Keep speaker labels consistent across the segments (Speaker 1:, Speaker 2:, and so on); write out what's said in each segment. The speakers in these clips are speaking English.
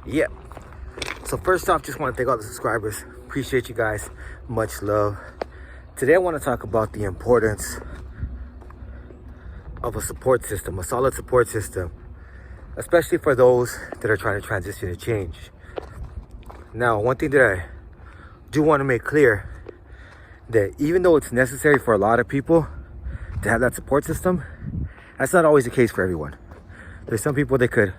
Speaker 1: Yeah. So first off, just want to thank all the subscribers. Appreciate you guys. Much love. Today I want to talk about the importance of a support system, a solid support system, especially for those that are trying to transition to change. Now, one thing that I do want to make clear, that even though it's necessary for a lot of people to have that support system, that's not always the case for everyone. There's some people that could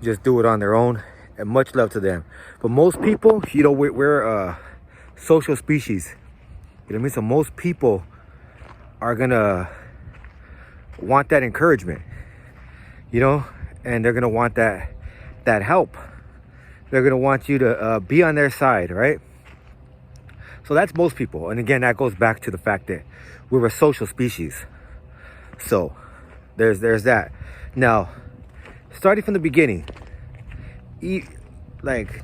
Speaker 1: just do it on their own, and much love to them. But most people, we're a social species. You know what I mean? So most people are gonna want that encouragement, and they're gonna want that help. They're gonna want you to be on their side, right? So that's most people. And again, that goes back to the fact that we're a social species. So there's that. Now, starting from the beginning,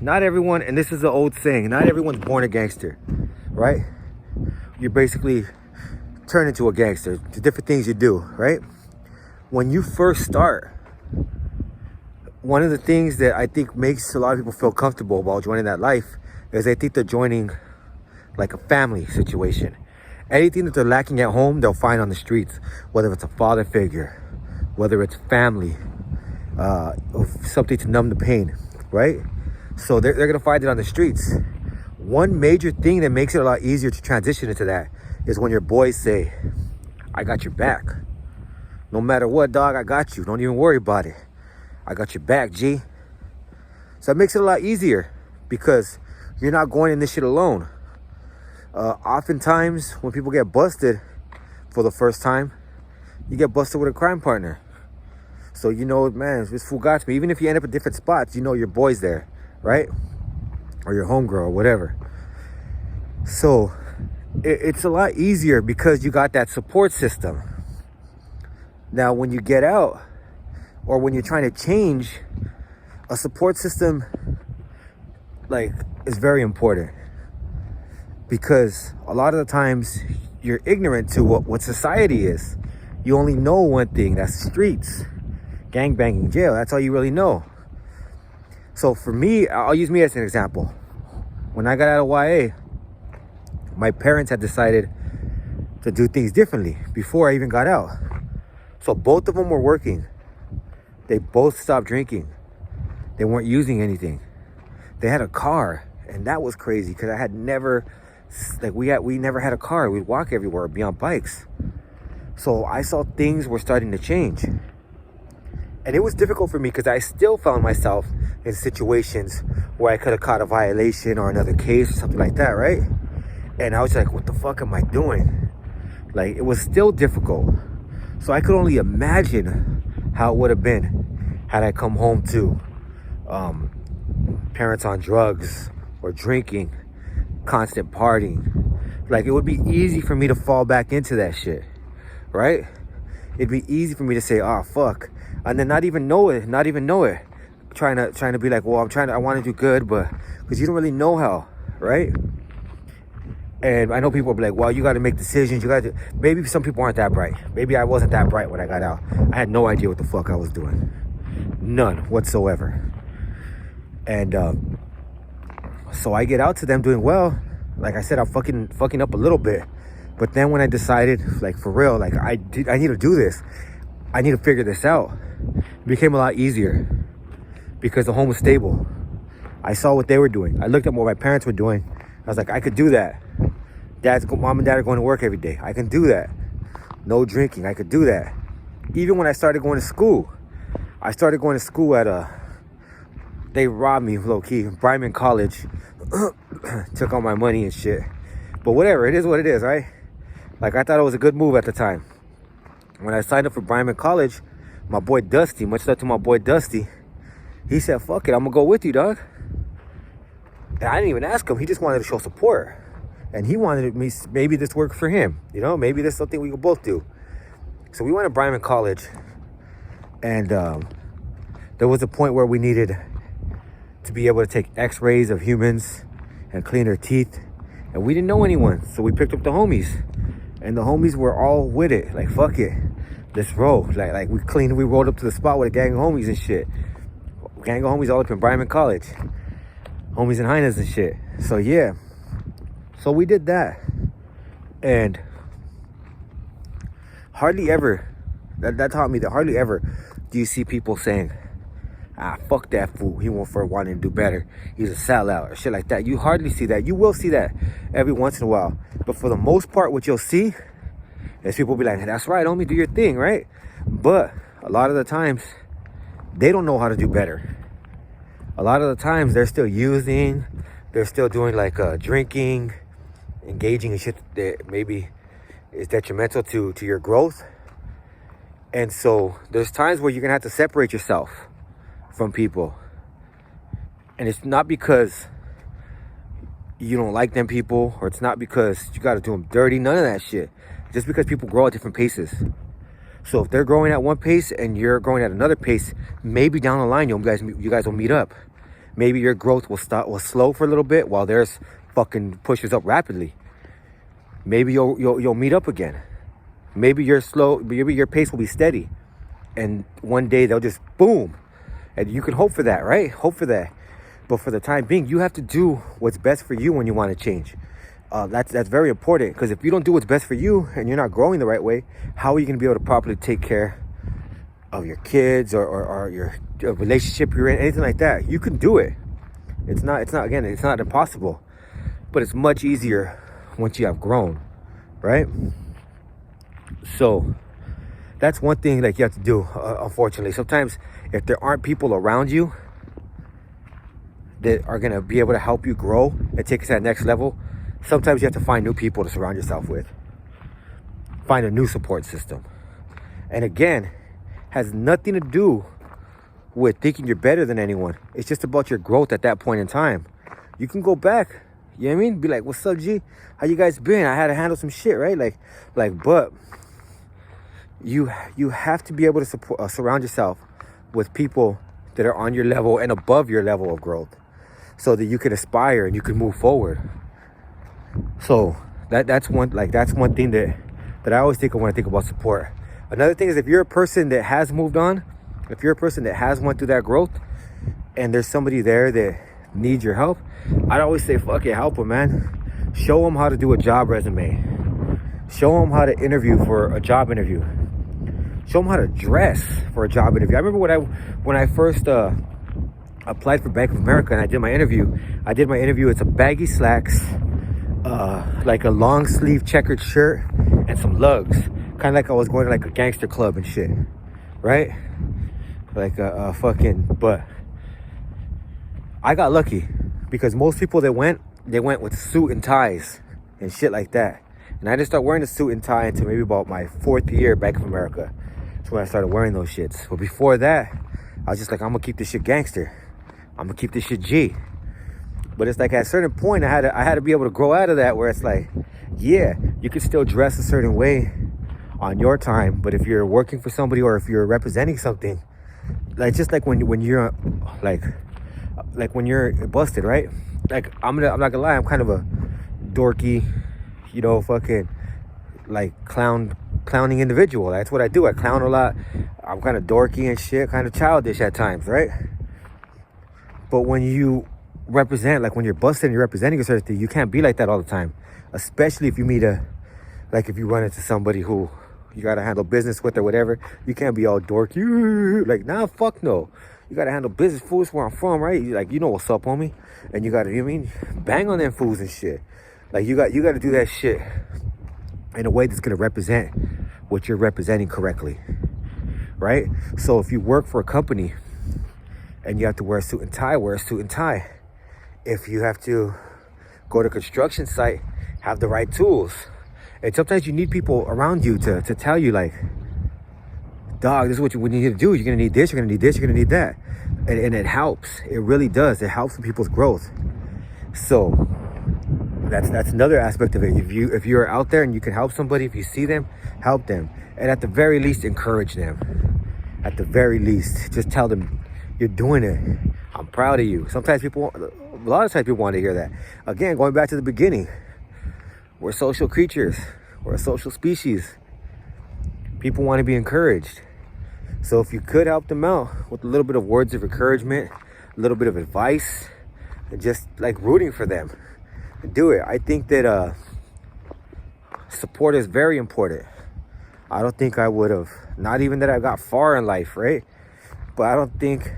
Speaker 1: not everyone, and this is an old saying, not everyone's born a gangster, right? You basically turn into a gangster. The different things you do, right? When you first start, one of the things that I think makes a lot of people feel comfortable about joining that life is they think they're joining like a family situation. Anything that they're lacking at home, they'll find on the streets, whether it's a father figure, whether it's family, something to numb the pain, right? So they're gonna find it on the streets. One major thing that makes it a lot easier to transition into that is when your boys say, I got your back. No matter what, dog, I got you. Don't even worry about it. I got your back, G. So that makes it a lot easier because you're not going in this shit alone. Oftentimes, when people get busted for the first time, you get busted with a crime partner. So man, this fool got me. Even if you end up at different spots, your boy's there, right? Or your homegirl, or whatever. So it's a lot easier because you got that support system. Now, when you get out, or when you're trying to change, a support system is very important. Because a lot of the times you're ignorant to what society is. You only know one thing, that's streets, gangbanging, jail. That's all you really know. So for me, I'll use me as an example. When I got out of YA, my parents had decided to do things differently before I even got out. So both of them were working. They both stopped drinking. They weren't using anything. They had a car, and that was crazy because I had never, we never had a car. We'd walk everywhere, be on bikes. So I saw things were starting to change. And it was difficult for me because I still found myself in situations where I could have caught a violation or another case or something like that, right? And I was like, what the fuck am I doing? It was still difficult. So I could only imagine how it would have been had I come home to parents on drugs or drinking, constant partying. It would be easy for me to fall back into that shit, right? It'd be easy for me to say, oh, fuck. And then not even know it. Trying to be like, well, I want to do good, but because you don't really know how, right? And I know people will be like, well, you got to make decisions. Maybe some people aren't that bright. Maybe I wasn't that bright when I got out. I had no idea what the fuck I was doing. None whatsoever. And so I get out to them doing well. Like I said, I'm fucking up a little bit. But then when I decided, for real, I need to do this. I need to figure this out. It became a lot easier because the home was stable. I saw what they were doing. I looked at what my parents were doing. I was like, I could do that. Mom and dad are going to work every day. I can do that. No drinking. I could do that. Even when I started going to school, they robbed me low-key. Bryman College took all my money and shit. But whatever, it is what it is, right? I thought it was a good move at the time. When I signed up for Bryman College, my boy Dusty, much love to my boy Dusty, he said, fuck it, I'm gonna go with you, dog. And I didn't even ask him. He just wanted to show support. And he wanted me, maybe this worked for him. Maybe this is something we could both do. So we went to Bryman College. And there was a point where we needed to be able to take x-rays of humans and clean their teeth. And we didn't know anyone. So we picked up the homies. And the homies were all with it. Fuck it. Let's roll. We rolled up to the spot with a gang of homies and shit. Gang of homies all up in Bryman College. Homies in Hines and shit. So yeah. So we did that. And hardly ever, that taught me that hardly ever do you see people saying, fuck that fool, he won't for wanting to do better, he's a sellout or shit like that. You hardly see that. You will see that every once in a while, but for the most part what you'll see is people be like, that's right homie, do your thing, right? But a lot of the times they don't know how to do better. A lot of the times they're still using, they're still doing like drinking, engaging in shit that maybe is detrimental to your growth. And so there's times where you're gonna have to separate yourself from people, and it's not because you don't like them people, or it's not because you got to do them dirty, none of that shit. Just because people grow at different paces. So if they're growing at one pace and you're growing at another pace, maybe down the line you guys will meet up. Maybe your growth will slow for a little bit while theirs fucking pushes up rapidly. Maybe you'll meet up again. Maybe your pace will be steady, and one day they'll just boom. And you can hope for that, right? Hope for that. But for the time being, you have to do what's best for you when you want to change. That's very important, because if you don't do what's best for you and you're not growing the right way, how are you going to be able to properly take care of your kids or your relationship you're in, anything like that? You can do it. It's not impossible, but it's much easier once you have grown, right? So that's one thing like you have to do, unfortunately. Sometimes if there aren't people around you that are going to be able to help you grow and take us to that next level, sometimes you have to find new people to surround yourself with. Find a new support system. And again, has nothing to do with thinking you're better than anyone. It's just about your growth at that point in time. You can go back, you know what I mean? Be like, what's up, G? How you guys been? I had to handle some shit, right? But you have to be able to surround yourself with people that are on your level and above your level of growth, so that you can aspire and you can move forward. So that's one thing that I always think of when I think about support. Another thing is, if you're a person that has moved on, if you're a person that has went through that growth, and there's somebody there that needs your help, I'd always say, fuck it, help them, man. Show them how to do a job resume. Show them how to interview for a job interview. Show them how to dress for a job interview. I remember when I first applied for Bank of America and I did my interview. It's a baggy slacks, like a long sleeve checkered shirt and some lugs. Kind of like I was going to like a gangster club and shit, right? Like but I got lucky, because most people that went with suit and ties and shit like that. And I didn't start wearing a suit and tie until maybe about my 4th year at Bank of America. That's when I started wearing those shits. But before that, I was just like, I'm gonna keep this shit gangster. I'm gonna keep this shit G. But it's like at a certain point, I had to be able to grow out of that, where it's like, yeah, you can still dress a certain way on your time, but if you're working for somebody or if you're representing something, like just like when you're like when you're busted, right? Like I'm not gonna lie, I'm kind of a dorky, fucking like clowning individual. That's what I do. I clown a lot. I'm kind of dorky and shit, kind of childish at times, right? But when you represent, like when you're busted and you're representing a certain thing, you can't be like that all the time. Especially if you meet if you run into somebody who you gotta handle business with or whatever, you can't be all dorky. Like, nah, fuck no. You gotta handle business, fools, where I'm from, right? You know what's up, homie. And you gotta, bang on them fools and shit. Like you gotta do that shit in a way that's gonna represent what you're representing correctly, right? So if you work for a company and you have to wear a suit and tie, wear a suit and tie. If you have to go to a construction site, have the right tools. And sometimes you need people around you to tell you, like, dog, this is what you need to do. You're gonna need this, you're gonna need this, you're gonna need that. And it helps. It really does. It helps with people's growth. So that's another aspect of it. If you're out there and you can help somebody, if you see them, help them. And at the very least, encourage them. At the very least, just tell them you're doing it. I'm proud of you. A lot of times people want to hear that. Again, going back to the beginning, we're social creatures. We're a social species. People want to be encouraged. So if you could help them out with a little bit of words of encouragement, a little bit of advice, and just like rooting for them, do it. I think that support is very important. I don't think I would have, not even that I got far in life, right? But I don't think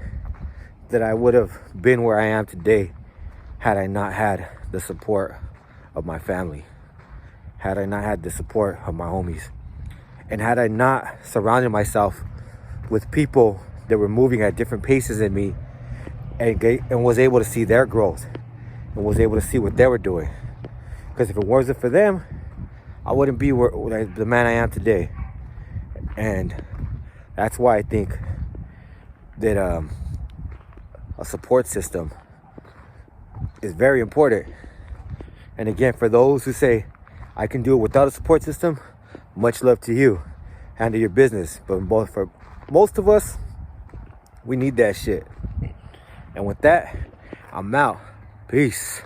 Speaker 1: that I would have been where I am today had I not had the support of my family, had I not had the support of my homies, and had I not surrounded myself with people that were moving at different paces than me, and was able to see their growth and was able to see what they were doing. Because if it wasn't for them, I wouldn't be the man I am today. And that's why I think that a support system is very important. And again, for those who say I can do it without a support system, much love to you. Handle your business. But for most of us, we need that shit. And with that, I'm out. Peace.